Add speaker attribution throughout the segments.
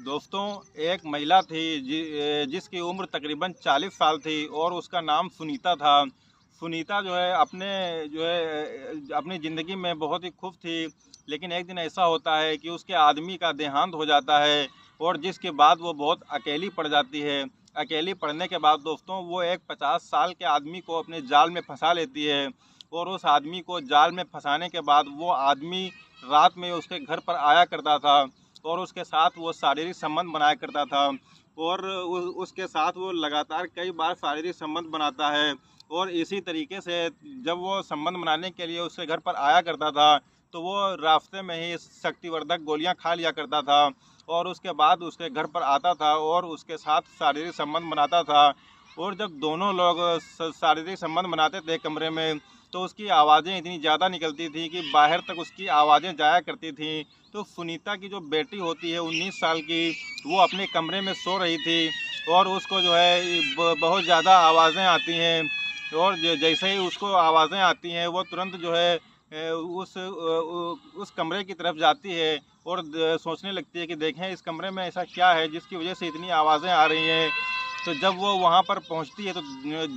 Speaker 1: दोस्तों, एक महिला थी जिसकी उम्र तकरीबन 40 साल थी और उसका नाम सुनीता था। सुनीता जो है अपनी ज़िंदगी में बहुत ही खुश थी, लेकिन एक दिन ऐसा होता है कि उसके आदमी का देहांत हो जाता है और जिसके बाद वो बहुत अकेली पड़ जाती है। अकेली पड़ने के बाद दोस्तों वो एक 50 साल के आदमी को अपने जाल में फंसा लेती है और उस आदमी को जाल में फंसाने के बाद वो आदमी रात में उसके घर पर आया करता था और उसके साथ वो शारीरिक संबंध बनाया करता था और उसके साथ वो लगातार कई बार शारीरिक संबंध बनाता है। और इसी तरीके से जब वो संबंध बनाने के लिए उसके घर पर आया करता था तो वो रास्ते में ही शक्तिवर्धक गोलियां खा लिया करता था और उसके बाद उसके घर पर आता था और उसके साथ शारीरिक संबंध बनाता था। और जब दोनों लोग शारीरिक संबंध बनाते थे कमरे में तो उसकी आवाज़ें इतनी ज़्यादा निकलती थी कि बाहर तक उसकी आवाज़ें जाया करती थी। तो सुनीता की जो बेटी होती है 19 साल की, वो अपने कमरे में सो रही थी और उसको जो है बहुत ज़्यादा आवाज़ें आती हैं और जैसे ही उसको आवाज़ें आती हैं वो तुरंत जो है उस कमरे की तरफ जाती है और सोचने लगती है कि देखें इस कमरे में ऐसा क्या है जिसकी वजह से इतनी आवाज़ें आ रही हैं। तो जब वो वहाँ पर पहुँचती है तो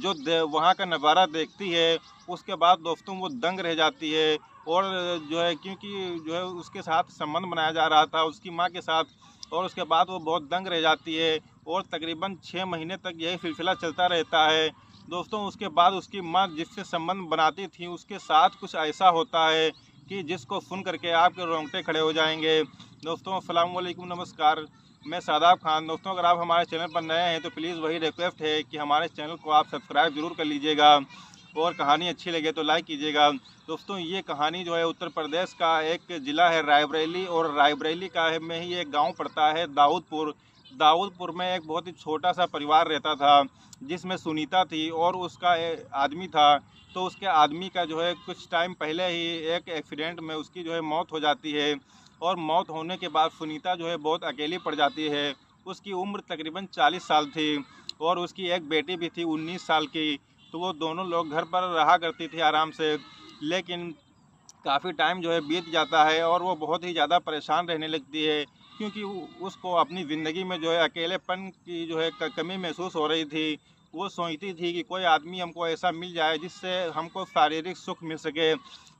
Speaker 1: जो वहाँ का नज़ारा देखती है उसके बाद दोस्तों वो दंग रह जाती है। और जो है क्योंकि जो है उसके साथ संबंध बनाया जा रहा था उसकी माँ के साथ और उसके बाद वो बहुत दंग रह जाती है और तकरीबन 6 महीने तक यही सिलसिला चलता रहता है। दोस्तों उसके बाद उसकी माँ जिससे संबंध बनाती थी उसके साथ कुछ ऐसा होता है कि जिसको सुन करके आपके रोंगटे खड़े हो जाएंगे। दोस्तों अस्सलाम वालेकुम, नमस्कार। मैं शादाब खान। दोस्तों अगर आप हमारे चैनल पर नए हैं तो प्लीज़ वही रिक्वेस्ट है कि हमारे चैनल को आप सब्सक्राइब ज़रूर कर लीजिएगा और कहानी अच्छी लगे तो लाइक कीजिएगा। दोस्तों ये कहानी जो है उत्तर प्रदेश का एक ज़िला है रायबरेली और रायबरेली का है में ही एक गांव पड़ता है दाऊदपुर। दाऊदपुर में एक बहुत ही छोटा सा परिवार रहता था जिसमें सुनीता थी और उसका आदमी था। तो उसके आदमी का जो है कुछ टाइम पहले ही एक एक्सीडेंट में उसकी जो है मौत हो जाती है और मौत होने के बाद सुनीता जो है बहुत अकेली पड़ जाती है। उसकी उम्र तकरीबन 40 साल थी और उसकी एक बेटी भी थी 19 साल की। तो वो दोनों लोग घर पर रहा करती थी आराम से, लेकिन काफ़ी टाइम जो है बीत जाता है और वो बहुत ही ज़्यादा परेशान रहने लगती है क्योंकि उसको अपनी ज़िंदगी में जो है अकेलेपन की जो है कमी महसूस हो रही थी। वो सोचती थी कि कोई आदमी हमको ऐसा मिल जाए जिससे हमको शारीरिक सुख मिल सके।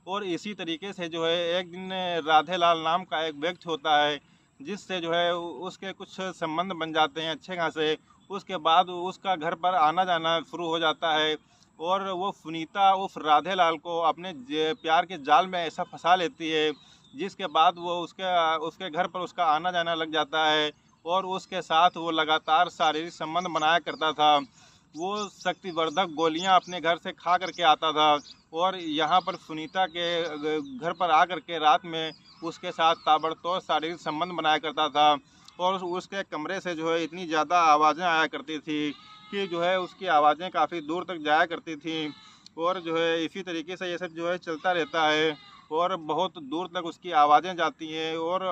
Speaker 1: और इसी तरीके से जो है एक दिन राधे लाल नाम का एक व्यक्ति होता है जिससे जो है उसके कुछ संबंध बन जाते हैं अच्छे खासे। उसके बाद उसका घर पर आना जाना शुरू हो जाता है और वो सुनीता उस राधे लाल को अपने प्यार के जाल में ऐसा फंसा लेती है जिसके बाद वो उसके उसके घर पर उसका आना जाना लग जाता है और उसके साथ वो लगातार शारीरिक संबंध बनाया करता था। वो शक्तिवर्धक गोलियां अपने घर से खा करके आता था और यहाँ पर सुनीता के घर पर आकर के रात में उसके साथ ताबड़तोड़ शारीरिक संबंध बनाया करता था और उसके कमरे से जो है इतनी ज़्यादा आवाज़ें आया करती थी कि जो है उसकी आवाज़ें काफ़ी दूर तक जाया करती थी। और जो है इसी तरीके से ये सब जो है चलता रहता है और बहुत दूर तक उसकी आवाज़ें जाती हैं और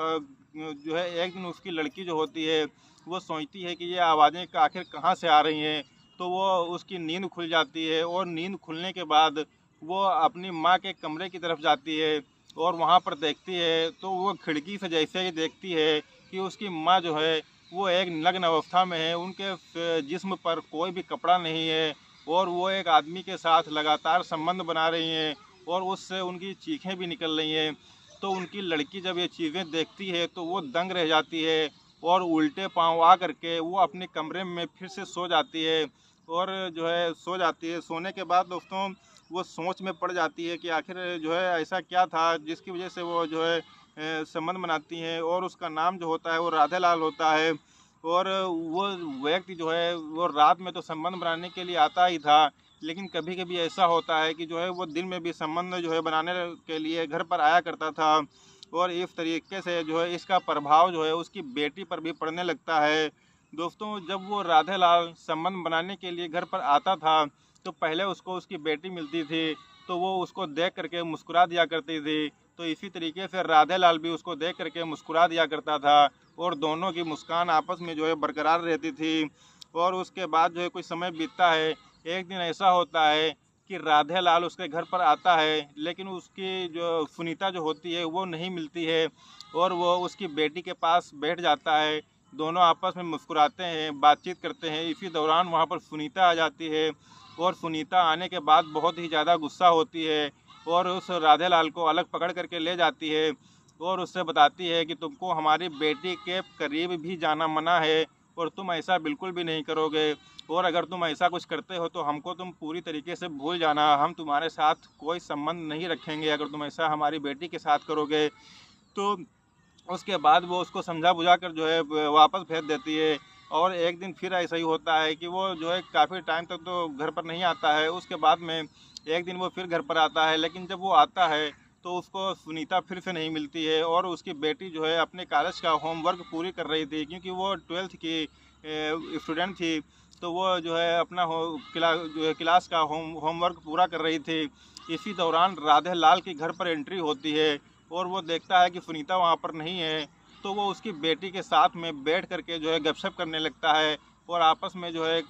Speaker 1: जो है एक दिन उसकी लड़की जो होती है वो सोचती है कि ये आवाज़ें आखिर कहाँ से आ रही हैं। तो वो उसकी नींद खुल जाती है और नींद खुलने के बाद वो अपनी माँ के कमरे की तरफ जाती है और वहाँ पर देखती है तो वो खिड़की से जैसे ही देखती है कि उसकी माँ जो है वो एक नग्न अवस्था में है, उनके जिस्म पर कोई भी कपड़ा नहीं है और वो एक आदमी के साथ लगातार संबंध बना रही हैं और उससे उनकी चीखें भी निकल रही हैं। तो उनकी लड़की जब ये चीज़ें देखती है तो वो दंग रह जाती है और उल्टे पाँव आ करके वो अपने कमरे में फिर से सो जाती है और जो है सो जाती है। सोने के बाद दोस्तों वो सोच में पड़ जाती है कि आखिर जो है ऐसा क्या था जिसकी वजह से वो जो है संबंध बनाती हैं और उसका नाम जो होता है वो राधे लाल होता है। और वो व्यक्ति जो है वो रात में तो संबंध बनाने के लिए आता ही था, लेकिन कभी कभी ऐसा होता है कि जो है वो दिन में भी संबंध जो है बनाने के लिए घर पर आया करता था और इस तरीके से जो है इसका प्रभाव जो है उसकी बेटी पर भी पड़ने लगता है। दोस्तों जब वो राधे लाल संबंध बनाने के लिए घर पर आता था तो पहले उसको उसकी बेटी मिलती थी तो वो उसको देख करके मुस्कुरा दिया करती थी। तो इसी तरीके से राधे लाल भी उसको देख करके मुस्कुरा दिया करता था और दोनों की मुस्कान आपस में जो है बरकरार रहती थी। और उसके बाद जो है कुछ समय बीतता है। एक दिन ऐसा होता है कि राधे लाल उसके घर पर आता है लेकिन उसकी जो सुनीता जो होती है वो नहीं मिलती है और वो उसकी बेटी के पास बैठ जाता है दोनों आपस में मुस्कुराते हैं, बातचीत करते हैं। इसी दौरान वहाँ पर सुनीता आ जाती है और सुनीता आने के बाद बहुत ही ज़्यादा गुस्सा होती है और उस राधे लाल को अलग पकड़ करके ले जाती है और उससे बताती है कि तुमको हमारी बेटी के करीब भी जाना मना है और तुम ऐसा बिल्कुल भी नहीं करोगे, और अगर तुम ऐसा कुछ करते हो तो हमको तुम पूरी तरीके से भूल जाना, हम तुम्हारे साथ कोई संबंध नहीं रखेंगे अगर तुम ऐसा हमारी बेटी के साथ करोगे। तो उसके बाद वो उसको समझा बुझा कर जो है वापस भेज देती है। और एक दिन फिर ऐसा ही होता है कि वो जो है काफ़ी टाइम तक तो घर पर नहीं आता है। उसके बाद में एक दिन वो फिर घर पर आता है, लेकिन जब वो आता है तो उसको सुनीता फिर से नहीं मिलती है और उसकी बेटी जो है अपने कॉलेज का होमवर्क पूरी कर रही थी, क्योंकि वो 12th की स्टूडेंट थी। तो वो जो है अपना जो है क्लास का होमवर्क पूरा कर रही थी। इसी दौरान राधे लाल के घर पर एंट्री होती है और वो देखता है कि सुनीता वहाँ पर नहीं है। तो वो उसकी बेटी के साथ में बैठ करके जो है गपशप करने लगता है और आपस में जो है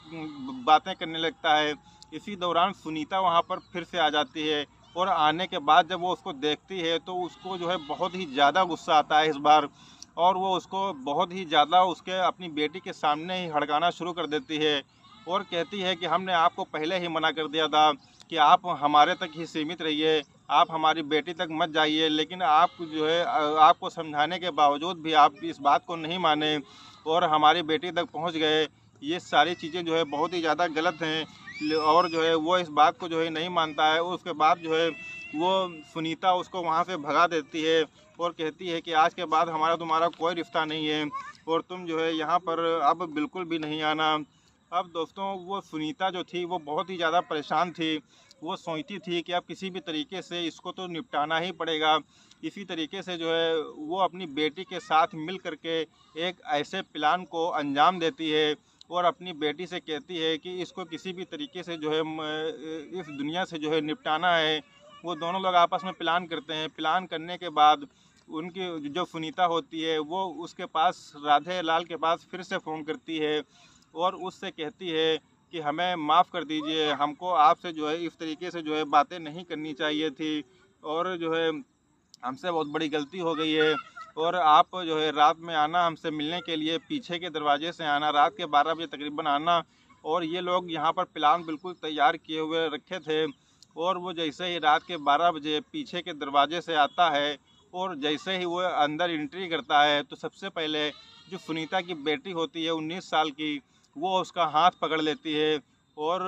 Speaker 1: बातें करने लगता है। इसी दौरान सुनीता वहाँ पर फिर से आ जाती है और आने के बाद जब वो उसको देखती है तो उसको जो है बहुत ही ज़्यादा गुस्सा आता है इस बार, और वो उसको बहुत ही ज़्यादा उसके अपनी बेटी के सामने ही हड़काना शुरू कर देती है और कहती है कि हमने आपको पहले ही मना कर दिया था कि आप हमारे तक ही सीमित रहिए, आप हमारी बेटी तक मत जाइए, लेकिन आप जो है आपको समझाने के बावजूद भी आप इस बात को नहीं माने और हमारी बेटी तक पहुंच गए। ये सारी चीज़ें जो है बहुत ही ज़्यादा गलत हैं और जो है वो इस बात को जो है नहीं मानता है। उसके बाद जो है वो सुनीता उसको वहाँ से भगा देती है और कहती है कि आज के बाद हमारा तुम्हारा कोई रिश्ता नहीं है और तुम जो है यहाँ पर अब बिल्कुल भी नहीं आना। अब दोस्तों वो सुनीता जो थी वो बहुत ही ज़्यादा परेशान थी। वो सोचती थी कि अब किसी भी तरीके से इसको तो निपटाना ही पड़ेगा। इसी तरीके से जो है वो अपनी बेटी के साथ मिल करके एक ऐसे प्लान को अंजाम देती है और अपनी बेटी से कहती है कि इसको किसी भी तरीके से जो है इस दुनिया से जो है निपटाना है। वो दोनों लोग आपस में प्लान करते हैं। प्लान करने के बाद उनकी जो सुनीता होती है वो उसके पास राधे लाल के पास फिर से फ़ोन करती है और उससे कहती है कि हमें माफ़ कर दीजिए, हमको आपसे जो है इस तरीके से जो है बातें नहीं करनी चाहिए थी और जो है हमसे बहुत बड़ी गलती हो गई है और आप जो है रात में आना हमसे मिलने के लिए, पीछे के दरवाजे से आना, रात के 12 बजे तकरीबन आना। और ये लोग यहाँ पर प्लान बिल्कुल तैयार किए हुए रखे थे और वो जैसे ही रात के 12 बजे पीछे के दरवाजे से आता है और जैसे ही वो अंदर एंट्री करता है तो सबसे पहले जो सुनीता की बेटी होती है 19 साल की, वो उसका हाथ पकड़ लेती है और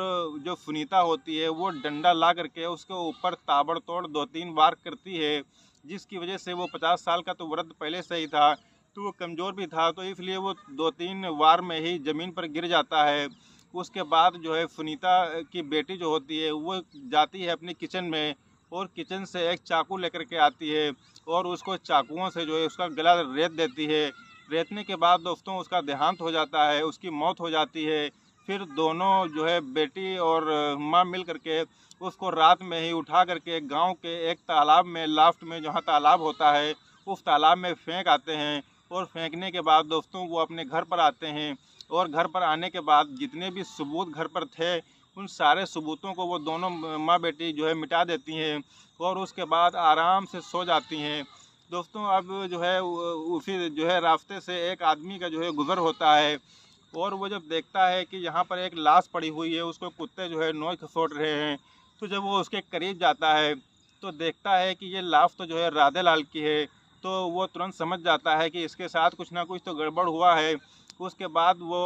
Speaker 1: जो सुनीता होती है वो डंडा ला करके उसके ऊपर ताबड़तोड़ 2-3 वार करती है, जिसकी वजह से वो 50 साल का तो वृद्ध पहले से ही था, तो वो कमज़ोर भी था, तो इसलिए वो 2-3 वार में ही ज़मीन पर गिर जाता है। उसके बाद जो है सुनीता की बेटी जो होती है वो जाती है अपनी किचन में और किचन से एक चाकू लेकर के आती है और उसको चाकुओं से जो है उसका गला रेत देती है। रेतने के बाद दोस्तों उसका देहांत हो जाता है, उसकी मौत हो जाती है। फिर दोनों जो है बेटी और माँ मिल करके उसको रात में ही उठा करके गांव के एक तालाब में, लाफ्ट में जहाँ तालाब होता है, उस तालाब में फेंक आते हैं और फेंकने के बाद दोस्तों वो अपने घर पर आते हैं और घर पर आने के बाद जितने भी सबूत घर पर थे उन सारे सबूतों को वो दोनों माँ बेटी जो है मिटा देती हैं और उसके बाद आराम से सो जाती हैं। दोस्तों अब जो है उसी जो है रास्ते से एक आदमी का जो है गुज़र होता है और वो जब देखता है कि यहाँ पर एक लाश पड़ी हुई है, उसको कुत्ते जो है नोच खसोट रहे हैं, तो जब वो उसके करीब जाता है तो देखता है कि ये लाश तो जो है राधे लाल की है। तो वो तुरंत समझ जाता है कि इसके साथ कुछ ना कुछ तो गड़बड़ हुआ है। उसके बाद वो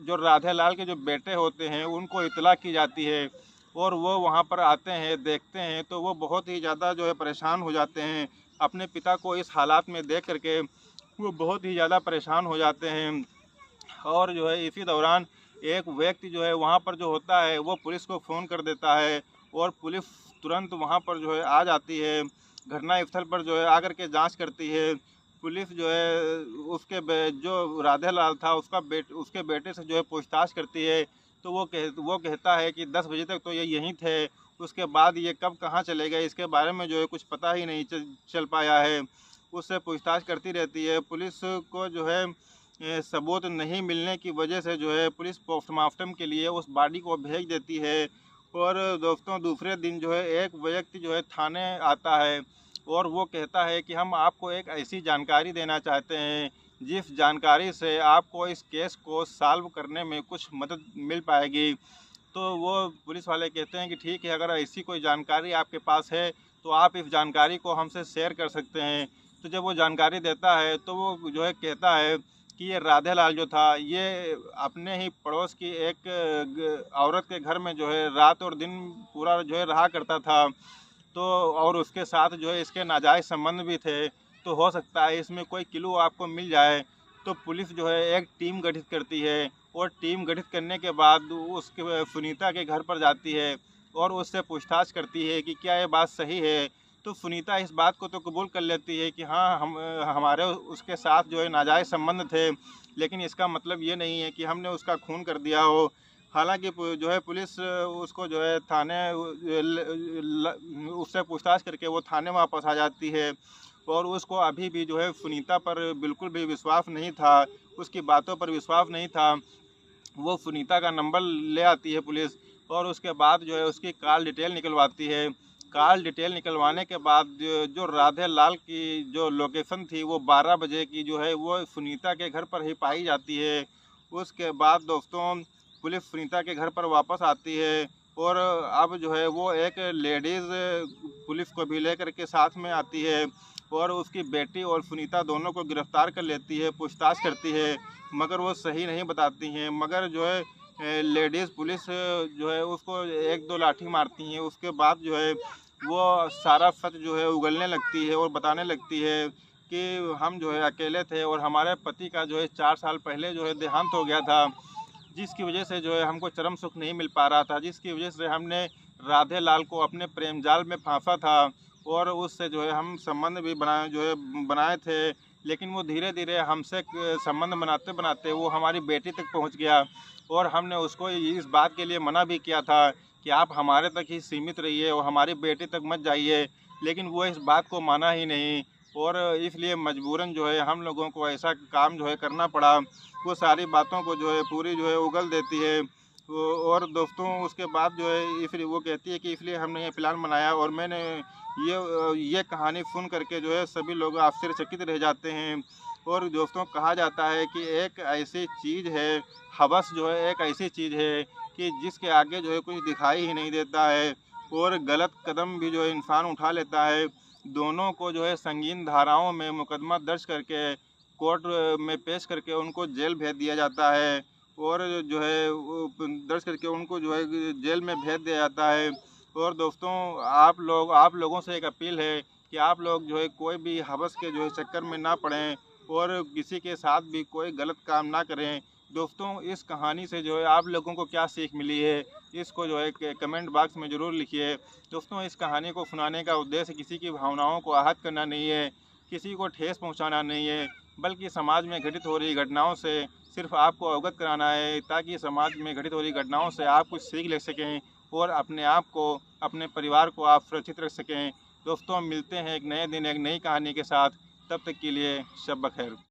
Speaker 1: जो राधे लाल के जो बेटे होते हैं उनको इतला की जाती है और वो वहाँ पर आते हैं, देखते हैं, तो वो बहुत ही ज़्यादा जो है परेशान हो जाते हैं। अपने पिता को इस हालात में देख करके वो बहुत ही ज़्यादा परेशान हो जाते हैं और जो है इसी दौरान एक व्यक्ति जो है वहाँ पर जो होता है वो पुलिस को फ़ोन कर देता है और पुलिस तुरंत वहाँ पर जो है आ जाती है। घटना स्थल पर जो है आकर के जांच करती है। पुलिस जो है जो राधे लाल था उसके बेटे से जो है पूछताछ करती है, तो वो कहता है कि 10 बजे तक तो ये यहीं थे, उसके बाद ये कब कहाँ चले गए इसके बारे में जो है कुछ पता ही नहीं चल पाया है। उससे पूछताछ करती रहती है। पुलिस को जो है सबूत नहीं मिलने की वजह से जो है पुलिस पोस्टमार्टम के लिए उस बॉडी को भेज देती है। और दोस्तों दूसरे दिन जो है एक व्यक्ति जो है थाने आता है और वो कहता है कि हम आपको एक ऐसी जानकारी देना चाहते हैं जिस जानकारी से आपको इस केस को सॉल्व करने में कुछ मदद मिल पाएगी। तो वो पुलिस वाले कहते हैं कि ठीक है, अगर ऐसी कोई जानकारी आपके पास है तो आप इस जानकारी को हमसे शेयर कर सकते हैं। तो जब वो जानकारी देता है तो वो जो है कहता है कि ये राधे लाल जो था, ये अपने ही पड़ोस की एक औरत के घर में जो है रात और दिन पूरा जो है रहा करता था। तो और उसके साथ जो है इसके नाजायज़ संबंध भी थे। तो हो सकता है इसमें कोई क्लू आपको मिल जाए। तो पुलिस जो है एक टीम गठित करती है और टीम गठित करने के बाद उसके सुनीता के घर पर जाती है और उससे पूछताछ करती है कि क्या ये बात सही है। तो सुनीता इस बात को तो कबूल कर लेती है कि हाँ, हमारे उसके साथ जो है नाजायज़ संबंध थे, लेकिन इसका मतलब ये नहीं है कि हमने उसका खून कर दिया हो। हालांकि जो है पुलिस उसको जो है थाने उससे पूछताछ करके वो थाने वापस आ जाती है और उसको अभी भी जो है सुनीता पर बिल्कुल भी विश्वास नहीं था, उसकी बातों पर विश्वास नहीं था। वो सुनीता का नंबर ले आती है पुलिस और उसके बाद जो है उसकी कॉल डिटेल निकलवाती है। कॉल डिटेल निकलवाने के बाद जो राधे लाल की जो लोकेशन थी वो 12 बजे की जो है वो सुनीता के घर पर ही पाई जाती है। उसके बाद दोस्तों पुलिस सुनीता के घर पर वापस आती है और अब जो है वो एक लेडीज़ पुलिस को भी लेकर के साथ में आती है और उसकी बेटी और सुनीता दोनों को गिरफ्तार कर लेती है, पूछताछ करती है, मगर वो सही नहीं बताती हैं। मगर जो है लेडीज़ पुलिस जो है उसको 1-2 लाठी मारती हैं। उसके बाद जो है वो सारा सच जो है उगलने लगती है और बताने लगती है कि हम जो है अकेले थे और हमारे पति का जो है 4 साल पहले जो है देहांत हो गया था, जिसकी वजह से जो है हमको चरम सुख नहीं मिल पा रहा था, जिसकी वजह से हमने राधे लाल को अपने प्रेम जाल में फांसा था और उससे जो है हम संबंध भी बनाए थे। लेकिन वो धीरे धीरे हमसे संबंध बनाते बनाते वो हमारी बेटी तक पहुंच गया और हमने उसको इस बात के लिए मना भी किया था कि आप हमारे तक ही सीमित रहिए और हमारी बेटी तक मत जाइए, लेकिन वो इस बात को माना ही नहीं और इसलिए मजबूरन जो है हम लोगों को ऐसा काम जो है करना पड़ा। वो सारी बातों को जो है पूरी जो है उगल देती है। और दोस्तों उसके बाद जो है इसलिए वो कहती है कि इसलिए हमने ये प्लान बनाया और मैंने ये कहानी सुन करके जो है सभी लोग आश्चर्यचकित रह जाते हैं। और दोस्तों कहा जाता है कि एक ऐसी चीज़ है, हवस जो है एक ऐसी चीज़ है कि जिसके आगे जो है कुछ दिखाई ही नहीं देता है और गलत कदम भी जो है इंसान उठा लेता है। दोनों को जो है संगीन धाराओं में मुकदमा दर्ज करके कोर्ट में पेश करके उनको जेल भेज दिया जाता है और जो है वो दर्ज करके उनको जो है जेल में भेज दिया जाता है। और दोस्तों आप लोगों से एक अपील है कि आप लोग जो है कोई भी हवस के जो है चक्कर में ना पड़ें और किसी के साथ भी कोई गलत काम ना करें। दोस्तों इस कहानी से जो है आप लोगों को क्या सीख मिली है, इसको जो है कमेंट बॉक्स में ज़रूर लिखिए। दोस्तों इस कहानी को सुनाने का उद्देश्य किसी की भावनाओं को आहत करना नहीं है, किसी को ठेस पहुंचाना नहीं है, बल्कि समाज में घटित हो रही घटनाओं से सिर्फ आपको अवगत कराना है ताकि समाज में घटित हो रही घटनाओं से आप कुछ सीख ले सकें और अपने आप को, अपने परिवार को आप सुरक्षित रख सकें। दोस्तों मिलते हैं एक नए दिन एक नई कहानी के साथ, तब तक के लिए शब बखैर।